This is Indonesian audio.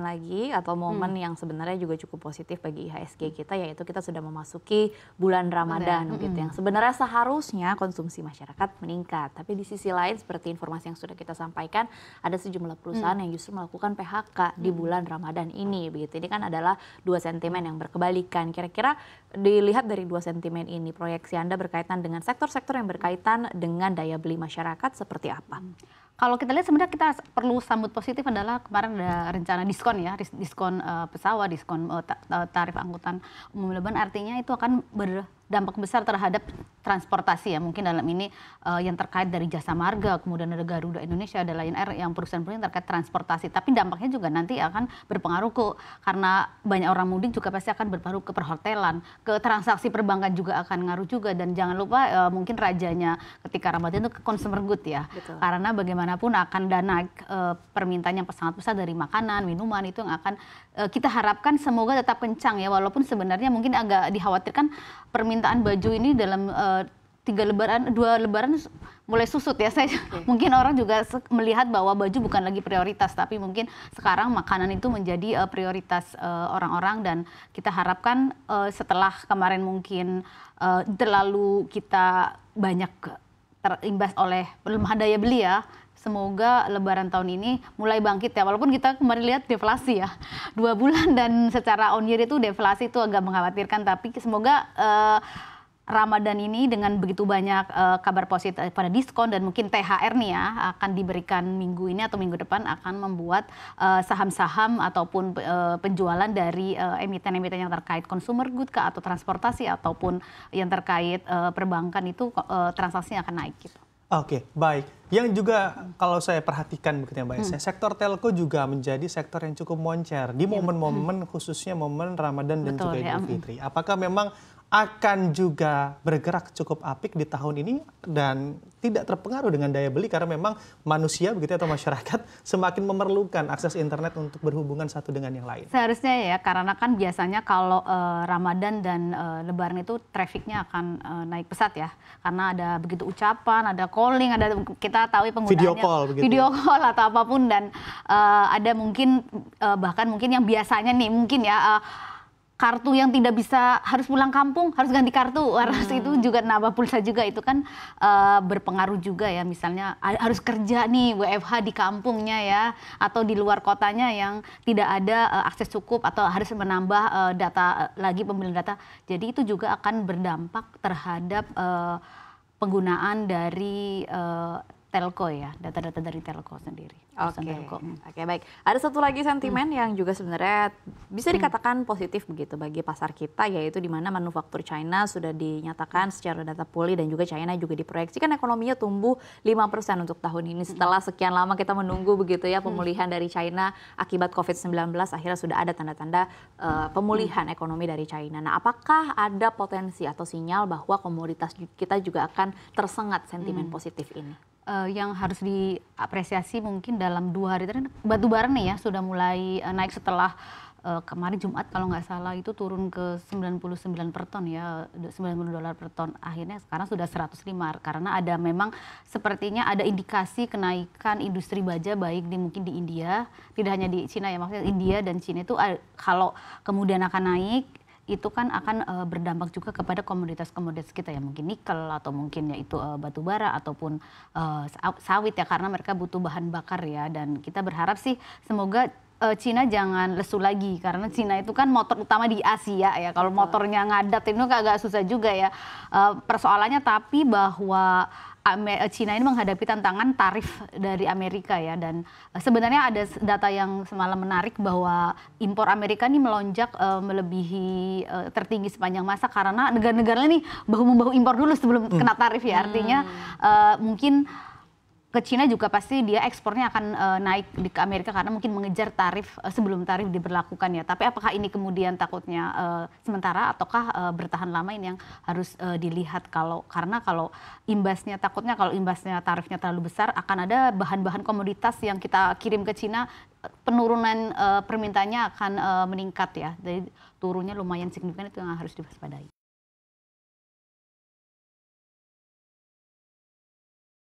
lagi atau momen yang sebenarnya juga cukup positif bagi IHSG kita, yaitu kita sudah memasuki bulan Ramadan gitu, yang sebenarnya seharusnya konsumsi masyarakat meningkat. Tapi di sisi lain seperti informasi yang sudah kita sampaikan, ada sejumlah perusahaan yang justru melakukan PHK di bulan Ramadan ini begitu. Ini kan adalah dua sentimen yang berkebalikan. Kira-kira dilihat dari dua sentimen ini, proyeksi Anda berkaitan dengan sektor-sektor yang berkaitan dengan daya beli masyarakat seperti apa? Kalau kita lihat sebenarnya kita perlu sambut positif adalah kemarin ada rencana diskon ya, diskon pesawat, diskon tarif angkutan umum lebaran, artinya itu akan berdampak besar terhadap transportasi ya, mungkin dalam ini yang terkait dari Jasa Marga, kemudian ada Garuda Indonesia, ada Lion Air yang perusahaan-perusahaan terkait transportasi, tapi dampaknya juga nanti akan berpengaruh karena banyak orang mudik juga pasti akan berpengaruh ke perhotelan, ke transaksi perbankan juga akan ngaruh juga, dan jangan lupa mungkin rajanya ketika Ramadan itu ke consumer good ya. Betul. Karena bagaimanapun akan naik permintaan yang sangat besar dari makanan, minuman, itu yang akan kita harapkan semoga tetap kencang ya, walaupun sebenarnya mungkin agak dikhawatirkan permintaan baju ini dalam 2 lebaran mulai susut ya. Mungkin orang juga melihat bahwa baju bukan lagi prioritas, tapi mungkin sekarang makanan itu menjadi prioritas orang-orang, dan kita harapkan setelah kemarin mungkin terlalu kita banyak terimbas oleh pelemahan daya beli ya, semoga lebaran tahun ini mulai bangkit ya, walaupun kita kemarin lihat deflasi ya 2 bulan dan secara on year itu deflasi itu agak mengkhawatirkan, tapi semoga Ramadan ini dengan begitu banyak kabar positif pada diskon dan mungkin THR nih ya akan diberikan minggu ini atau minggu depan, akan membuat saham-saham ataupun penjualan dari emiten-emiten yang terkait consumer good atau transportasi ataupun yang terkait perbankan itu transaksinya akan naik gitu. Oke, baik. Yang juga kalau saya perhatikan begitu ya Mbak Esa, sektor telco juga menjadi sektor yang cukup moncer di momen-momen khususnya momen Ramadan dan juga Idul Fitri. Apakah memang akan juga bergerak cukup apik di tahun ini dan tidak terpengaruh dengan daya beli karena memang manusia begitu atau masyarakat semakin memerlukan akses internet untuk berhubungan satu dengan yang lain? Seharusnya ya, karena kan biasanya kalau Ramadan dan Lebaran itu trafficnya akan naik pesat ya, karena ada begitu ucapan, ada calling, ada kita tahu penggunaannya video call atau apapun, dan ada mungkin bahkan mungkin yang biasanya nih mungkin ya kartu yang tidak bisa, harus pulang kampung, harus ganti kartu, harus itu juga nambah pulsa juga, itu kan berpengaruh juga ya, misalnya harus kerja nih WFH di kampungnya ya, atau di luar kotanya yang tidak ada akses cukup atau harus menambah data lagi, pembelian data, jadi itu juga akan berdampak terhadap penggunaan dari telco ya, data-data dari telco sendiri. Oke, baik. Ada satu lagi sentimen yang juga sebenarnya bisa dikatakan positif begitu bagi pasar kita, yaitu di mana manufaktur China sudah dinyatakan secara data pulih, dan juga China juga diproyeksikan ekonominya tumbuh 5% untuk tahun ini. Setelah sekian lama kita menunggu begitu ya pemulihan dari China akibat COVID-19, akhirnya sudah ada tanda-tanda pemulihan ekonomi dari China. Nah, apakah ada potensi atau sinyal bahwa komoditas kita juga akan tersengat sentimen positif ini? Yang harus diapresiasi mungkin dalam 2 hari terakhir, batu bara nih ya sudah mulai naik setelah kemarin Jumat kalau nggak salah itu turun ke 99 per ton ya, $90 per ton, akhirnya sekarang sudah 105 karena ada memang sepertinya ada indikasi kenaikan industri baja baik mungkin di India, tidak hanya di Cina ya, maksudnya India dan Cina itu kalau kemudian akan naik itu kan akan berdampak juga kepada komoditas-komoditas kita ya, mungkin nikel atau mungkin yaitu batu bara ataupun sawit ya, karena mereka butuh bahan bakar ya, dan kita berharap sih semoga Cina jangan lesu lagi, karena Cina itu kan motor utama di Asia ya, kalau motornya ngadat itu agak susah juga ya persoalannya, tapi bahwa Cina ini menghadapi tantangan tarif dari Amerika ya, dan sebenarnya ada data yang semalam menarik bahwa impor Amerika ini melonjak melebihi tertinggi sepanjang masa karena negara-negara ini bahu-membahu impor dulu sebelum kena tarif ya, artinya mungkin ke Cina juga pasti dia ekspornya akan naik ke Amerika karena mungkin mengejar tarif sebelum tarif diberlakukan ya. Tapi apakah ini kemudian takutnya sementara ataukah bertahan lama, ini yang harus dilihat, karena kalau imbasnya takutnya kalau imbasnya tarifnya terlalu besar akan ada bahan-bahan komoditas yang kita kirim ke Cina, penurunan permintaannya akan meningkat ya. Jadi turunnya lumayan signifikan, itu yang harus diwaspadai.